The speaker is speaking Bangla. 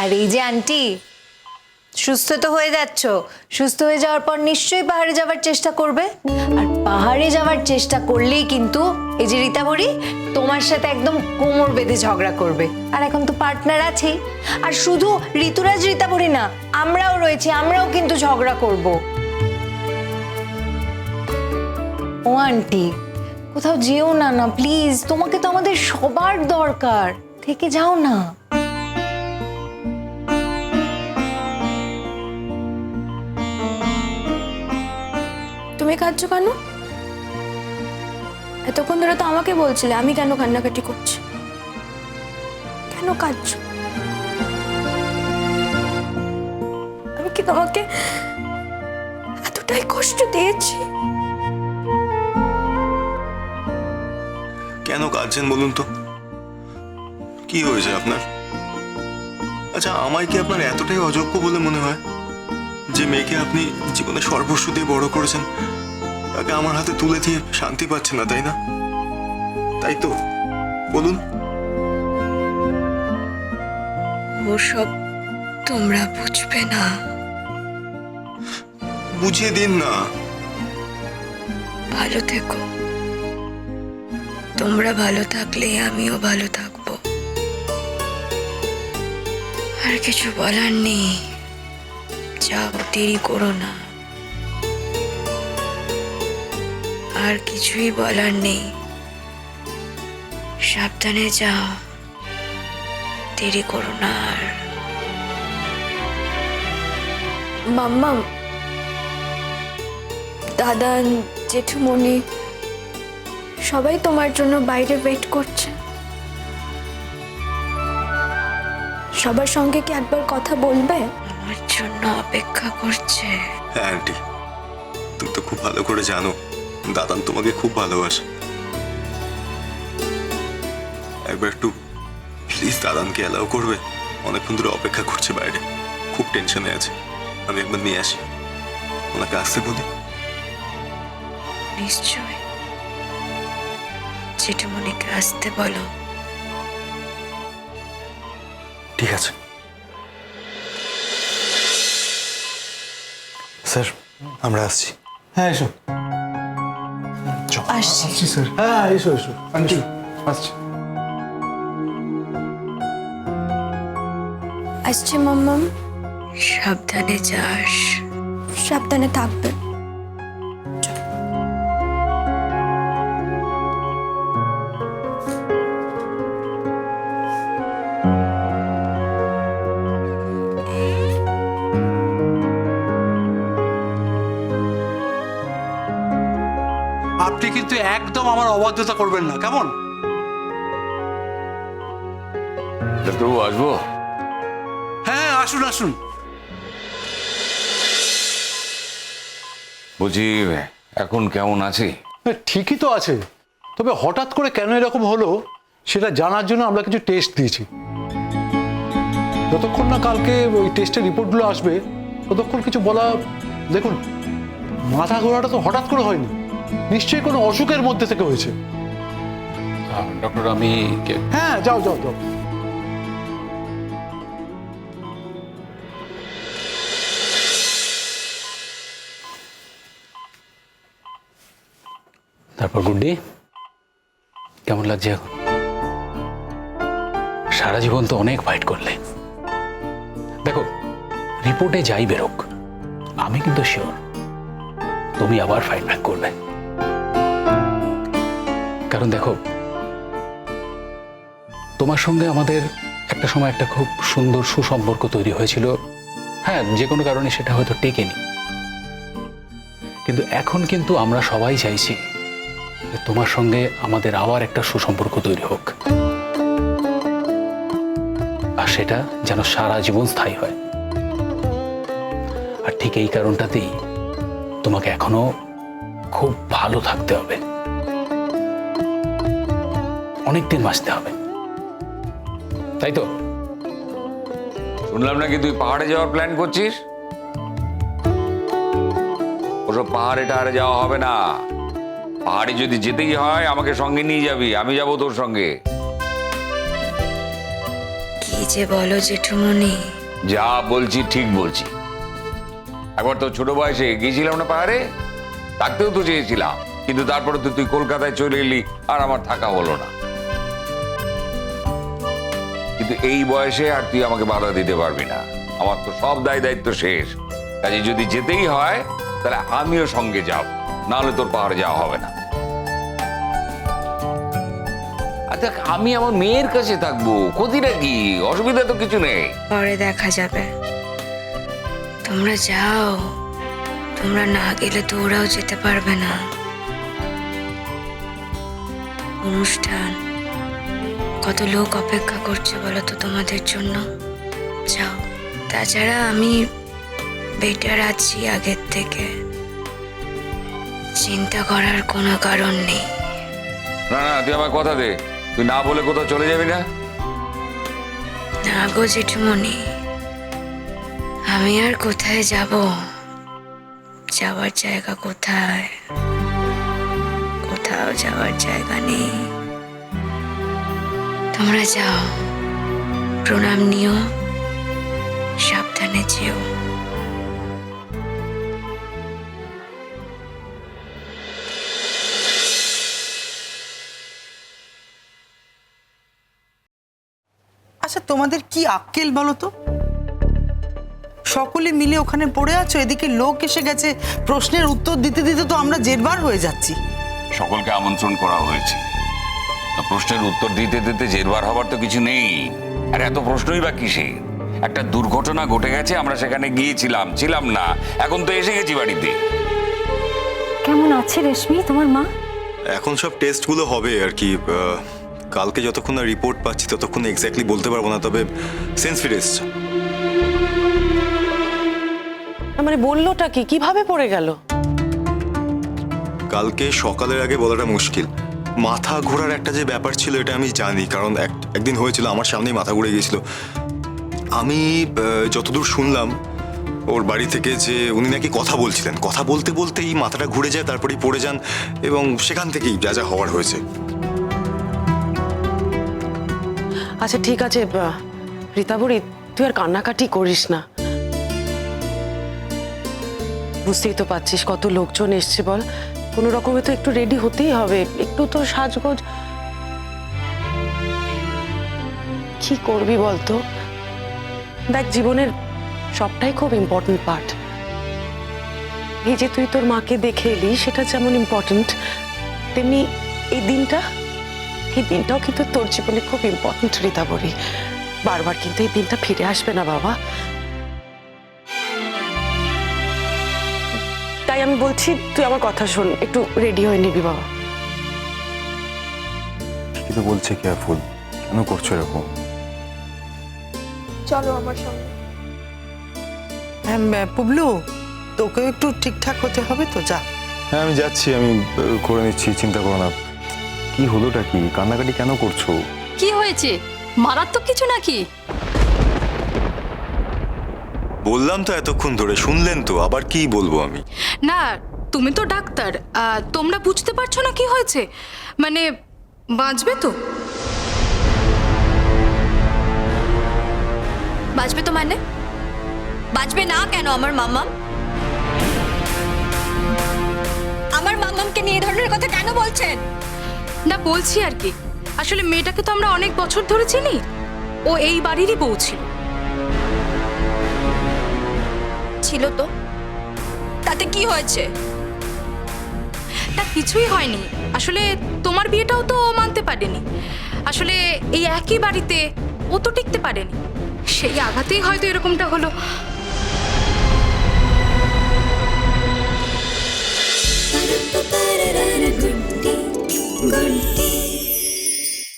আর এই যে আন্টি, সুস্থ তো হয়ে যাচ্ছ, সুস্থ হয়ে যাওয়ার পর নিশ্চয়ই পাহাড়ে যাওয়ার চেষ্টা করবে। আর পাহাড়ে যাওয়ার চেষ্টা করলেই কিন্তু এই যে রীতাবরী তোমার সাথে একদম কোমর বেঁধে ঝগড়া করবে। আর এখন তো পার্টনার আছেই। আর শুধু ঋতুরাজ রীতাবরী না, আমরাও রয়েছি, আমরাও কিন্তু ঝগড়া করব। ও আন্টি, কোথাও যেও না না প্লিজ, তোমাকে তো আমাদের সবার দরকার, থেকে যাও না। তুমি কাঁদছো কেন? এতক্ষণ ধরে তো আমাকে বলছিলে আমি কেন কান্নাকাটি করছি। কেন কাঁদছো? আমি কি তোমাকে এতটাই কষ্ট দিয়েছি? কেন কাঁদছেন বলুন তো? কি হয়েছে আপনার? আচ্ছা, আমায় কি আপনার এতটাই অযোগ্য বলে মনে হয়? যে মেয়েকে আপনি জীবনে সর্বস্ব দিয়ে বড় করেছেন, তাকে আমার হাতে তুলে দিয়ে শান্তি পাচ্ছেন না, তাই না? তাই তো বলুন। ওসব তোমরা বুঝবে না। বুঝিয়ে দিন না। ভালো থেকো। তোমরা ভালো থাকলে আমিও ভালো থাকবো। আর কিছু বলার নেই। যাও, দেরি করো না। আর কিছুই বলার নেই। সাবধানে যাও, দেরি করো না। আর মাম্মা, দাদা, জেঠুমণি সবাই তোমার জন্য বাইরে ওয়েট করছে। সবার সঙ্গে কি একবার কথা বলবে? আমার জন্য অপেক্ষা করছে। হ্যাঁ আন্টি, তুমি তো খুব ভালো করে জানো দাদান তোমাকে খুব ভালোবাসে। একবার একটু প্লিজ দাদানকে অ্যালাউ করবে? অনেকক্ষণ ধরে অপেক্ষা করছে বাইরে, খুব টেনশনে আছে। আমি একবার নিয়ে আসি, ওনাকে আসতে বলি। নিশ্চয়, জেঠুমণিকে আসতে বলো। ঠিক আছে স্যার, আমরা আসছি। হ্যাঁ এসো। আসছি। আসছি স্যার। হ্যাঁ এসো এসো আন্টি, আসছি। আসছে মাম্মাম। সাবধানে যাস। সাবধানে থাকবে। আপনি কিন্তু একদম আমার অবাধ্যতা করবেন না, কেমন? ডাক্তারবাবু আসবো? হ্যাঁ আসুন আসুন। বলছি এখন কেমন আছে? ঠিকই তো আছে, তবে হঠাৎ করে কেন এরকম হলো সেটা জানার জন্য আমরা কিছু টেস্ট দিয়েছি। যতক্ষণ না কালকে ওই টেস্টের রিপোর্টগুলো আসবে ততক্ষণ কিছু বলা। দেখুন, মাথা ঘোরাটা তো হঠাৎ করে হয়নি, নিশ্চয়ই কোনো অসুখের মধ্যে থেকে হয়েছে। ডক্টর আমি হ্যাঁ যাও যাও যাও। তারপর গুড্ডি, কেমন লাগছে এখন? সারা জীবন তো অনেক ফাইট করলে। দেখো, রিপোর্টে যাই বেরোক, আমি কিন্তু শিওর তুমি আবার ফাইট ব্যাক করবে। কারণ দেখো, তোমার সঙ্গে আমাদের একটা সময় একটা খুব সুন্দর সুসম্পর্ক তৈরি হয়েছিল। হ্যাঁ, যে কোনো কারণে সেটা হয়তো টেকেনি, কিন্তু এখন কিন্তু আমরা সবাই চাইছি যে তোমার সঙ্গে আমাদের আবার একটা সুসম্পর্ক তৈরি হোক, আর সেটা যেন সারা জীবন স্থায়ী হয়। আর ঠিক এই কারণটাতেই তোমাকে এখনো খুব ভালো থাকতে হবে, অনেকদিন বাঁচতে হবে, তাই তো? শুনলাম নাকি তুই পাহাড়ে যাওয়ার প্ল্যান করছিস? ওসব পাহাড়ে টাহাড়ে যাওয়া হবে না। পাহাড়ে যদি যেতেই হয় আমাকে সঙ্গে নিয়ে যাবি, আমি যাবো তোর সঙ্গে। কি কি যে বলো জেঠুমনি। যা বলছি ঠিক বলছি। একবার তো ছোট বয়সে গিয়েছিলাম না পাহাড়ে, থাকতেও তো চেয়েছিলাম, কিন্তু তারপরে তো তুই কলকাতায় চলে এলি আর আমার থাকা হলো না। কিন্তু এই বয়সে আর তুই আমাকে বাধা দিতে পারবি না, আমার তো সব দায় দায়িত্ব শেষ। কাজে যদি যেতেই হয় তাহলে আমিও সঙ্গে যাব, নাহলে তোর পাহাড়ে যাওয়া হবে না। আচ্ছা, আমি আমার মেয়ের কাছে থাকবো, ক্ষতিটা কি? অসুবিধা তো কিছু নেই। পরে দেখা যাবে। তোমরা যাও, তোমরা না গেলে তো ওরাও যেতে পারবে না। অনুষ্ঠান, কত লোক অপেক্ষা করছে বলো তো তোমাদের জন্য। যাও। তাছাড়া আমি বেটার আছি আগের থেকে, চিন্তা করার কোনো কারণ নেই। না না, তুই আমার কথা দে, তুই না বলে কোথাও চলে যাবি না। না গো জেঠুমনি, আমি আর কোথায় যাব? যাওয়ার জায়গা কোথায়? কোথাও যাওয়ার জায়গা নেই। তোমরা যাও, প্রণাম নিও, সাবধানে যেও। আচ্ছা, তোমাদের কি আক্কেল বলো তো? সকলে মিলে ওখানে পড়ে আছো, এদিকে লোক এসে গেছে, প্রশ্নের উত্তর দিতে দিতে তো আমরা জেরবার হয়ে যাচ্ছি। সকলকে আমন্ত্রণ করা হয়েছে, প্রশ্নের উত্তর দিতে দিতে জেরবার হবার তো কিছু নেই। আর এত প্রশ্নই বা কিসে? একটা দুর্ঘটনা ঘটে গেছে, আমরা সেখানে গিয়েছিলাম, ছিলাম না, এখন তো এসে গেছি বাড়িতে। কেমন আছে রেশমি তোমার মা? এখন সব টেস্টগুলো হবে আর কি। কালকে যতক্ষণ না রিপোর্ট পাচ্ছি ততক্ষণ এক্স্যাক্টলি বলতে পারবো না, তবে সেন্স ফিরে এসছে। মানে বললোটা কি, কিভাবে পড়ে গেল? কালকে সকালের আগে বলাটা মুশকিল। মাথা ঘোরার একটা যে ব্যাপার ছিল এটা আমি জানি, কারণ একদিন হয়েছিল আমার সামনেই মাথা ঘুরে গিয়েছিল। আমি যতদূর শুনলাম ওর বাড়ি থেকে যে উনি নাকি কথা বলছিলেন, কথা বলতে বলতেই মাথাটা ঘুরে যায়, তারপরেই পড়ে যান এবং সেখান থেকেই যা যা হওয়ার হয়েছে। আচ্ছা ঠিক আছে রীতাবরী, তুই আর কান্নাকাটি করিস না। বুঝতেই তো পারছিস কত লোকজন এসছে, বল কোনো রকমে তো একটু রেডি হতেই হবে, একটু তো সাজগোজ। কি করবি বলতো? দেখ, জীবনের সবটাই খুব ইম্পর্টেন্ট পার্ট। এই যে তুই তোর মাকে দেখে এলি, সেটা যেমন ইম্পর্টেন্ট, তেমনি এই দিনটাও কিন্তু তোর জীবনে খুব ইম্পর্টেন্ট রীতাবরী। বারবার কিন্তু এই দিনটা ফিরে আসবে না বাবা। তাই আমি বলছি, তুই আমার কথা শোন, একটু রেডি হয়ে নিবি বাবা। কিন্তু বলছে কি ফুল, কেন করছো এরকম? চলো আমার সঙ্গে। হ্যাঁ পুবলু, তোকেও একটু ঠিকঠাক হতে হবে তো, যা। হ্যাঁ আমি যাচ্ছি, আমি করে নিচ্ছি, চিন্তা করো না। কি হলোটা কি? কান্নাকাটি কেন করছো? কি হয়েছে? মারাত্মক কিছু নাকি? বললাম তো এতক্ষণ ধরে, শুনলেন তো, আবার কি বলবো আমি? না, তুমি তো ডাক্তার, তোমরা বুঝতে পারছো না কি হয়েছে? মানে বাঁচবে তো? বাঁচবে তো মানে? বাঁচবে না কেন আমার মাম্মাম? আমার মাম্মামকে নিয়ে এই ধরনের কথা কেন বলছেন? না বলছি আর কি, আসলে মেয়েটাকে তো আমরা অনেক বছর ধরে চিনি, ও এই বাড়িরই বউ ছিল। ছিল তো, তাতে কি হয়েছে? তা কিছুই হয়নি, আসলে তোমার বিয়েটাও তো ও মানতে পারেনি। আসলে এই একই বাড়িতে ও তো টিকতে পারেনি, সেই আঘাতেই হয়তো এরকমটা হলো।